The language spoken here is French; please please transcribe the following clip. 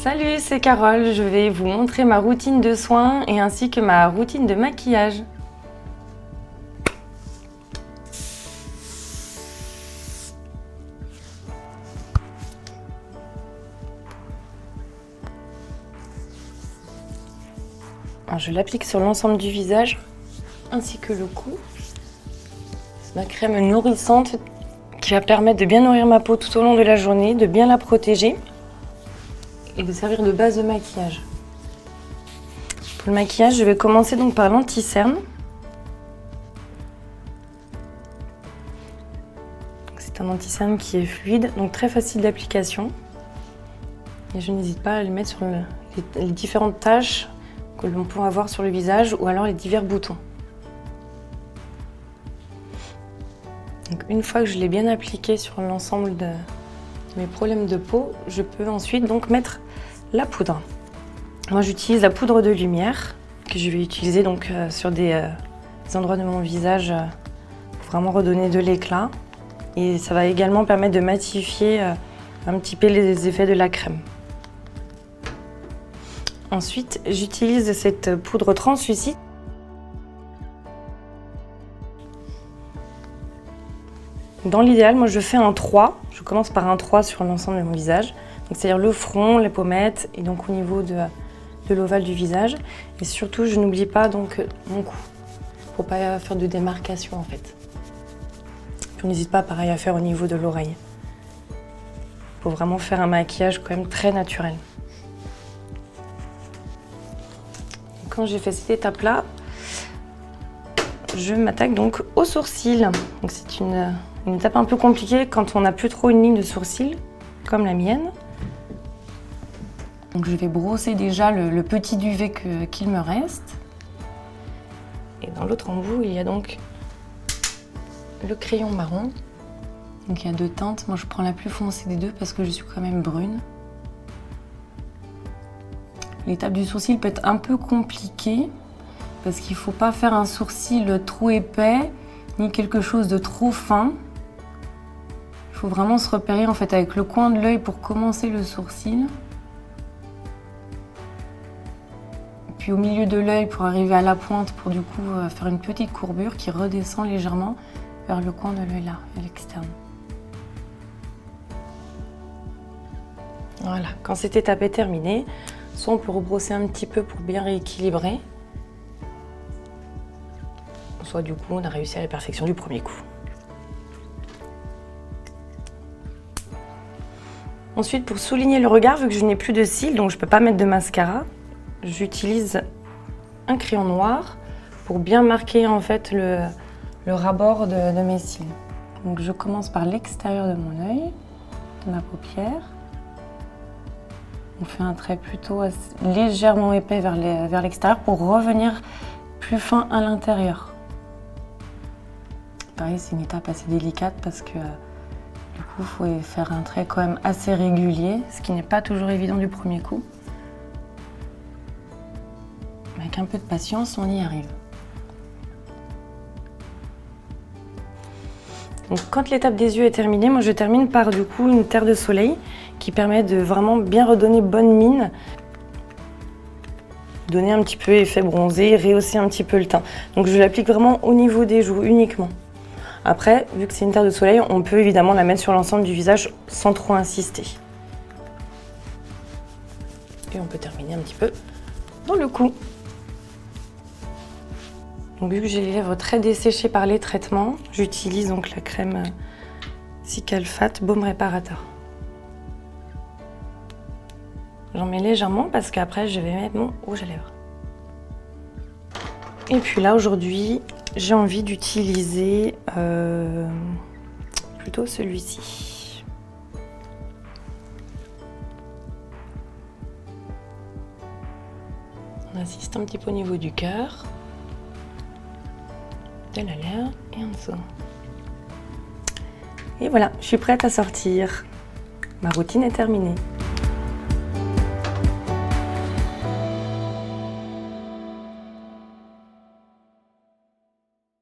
Salut, c'est Carole, je vais vous montrer ma routine de soins et ainsi que ma routine de maquillage. Alors, je l'applique sur l'ensemble du visage ainsi que le cou. C'est ma crème nourrissante qui va permettre de bien nourrir ma peau tout au long de la journée, de bien la protéger et de servir de base de maquillage. Pour le maquillage, je vais commencer donc par l'anti-cerne. C'est un anti-cerne qui est fluide, donc très facile d'application. Et je n'hésite pas à le mettre sur les différentes taches que l'on peut avoir sur le visage ou alors les divers boutons. Donc une fois que je l'ai bien appliqué sur l'ensemble de mes problèmes de peau, je peux ensuite donc mettre la poudre. Moi j'utilise la poudre de lumière que je vais utiliser donc sur des endroits de mon visage pour vraiment redonner de l'éclat. Et ça va également permettre de matifier un petit peu les effets de la crème. Ensuite, j'utilise cette poudre translucide. Dans l'idéal, moi je fais un 3. Je commence par un 3 sur l'ensemble de mon visage. C'est-à-dire le front, les pommettes et donc au niveau de l'ovale du visage. Et surtout, je n'oublie pas donc mon cou pour pas faire de démarcation en fait. Puis on n'hésite pas pareil à faire au niveau de l'oreille. Il faut vraiment faire un maquillage quand même très naturel. Quand j'ai fait cette étape-là, je m'attaque donc aux sourcils. C'est une étape un peu compliquée quand on n'a plus trop une ligne de sourcils, comme la mienne. Donc je vais brosser déjà le petit duvet qu'il me reste. Et dans l'autre embout, il y a donc le crayon marron. Donc il y a deux teintes. Moi je prends la plus foncée des deux parce que je suis quand même brune. L'étape du sourcil peut être un peu compliquée parce qu'il ne faut pas faire un sourcil trop épais ni quelque chose de trop fin. Il faut vraiment se repérer en fait avec le coin de l'œil pour commencer le sourcil. Puis au milieu de l'œil pour arriver à la pointe pour du coup faire une petite courbure qui redescend légèrement vers le coin de l'œil là, à l'externe. Voilà, quand cette étape est terminée, soit on peut rebrosser un petit peu pour bien rééquilibrer, soit du coup on a réussi à la perfection du premier coup. Ensuite, pour souligner le regard, vu que je n'ai plus de cils, donc je ne peux pas mettre de mascara, j'utilise un crayon noir pour bien marquer en fait le ras-bord de mes cils. Donc je commence par l'extérieur de mon œil, de ma paupière. On fait un trait plutôt légèrement épais vers l'extérieur pour revenir plus fin à l'intérieur. Pareil, c'est une étape assez délicate parce que du coup, il faut faire un trait quand même assez régulier, ce qui n'est pas toujours évident du premier coup. Avec un peu de patience, on y arrive. Donc, quand l'étape des yeux est terminée, moi je termine par du coup une terre de soleil qui permet de vraiment bien redonner bonne mine, donner un petit peu effet bronzé, rehausser un petit peu le teint. Donc je l'applique vraiment au niveau des joues uniquement. Après, vu que c'est une terre de soleil, on peut évidemment la mettre sur l'ensemble du visage sans trop insister. Et on peut terminer un petit peu dans le cou. Donc, vu que j'ai les lèvres très desséchées par les traitements, j'utilise donc la crème Cicalfate Baume Réparateur. J'en mets légèrement parce qu'après je vais mettre mon rouge à lèvres. Et puis là aujourd'hui, j'ai envie d'utiliser plutôt celui-ci. On insiste un petit peu au niveau du cœur, de la lèvre et en dessous. Et voilà, je suis prête à sortir. Ma routine est terminée.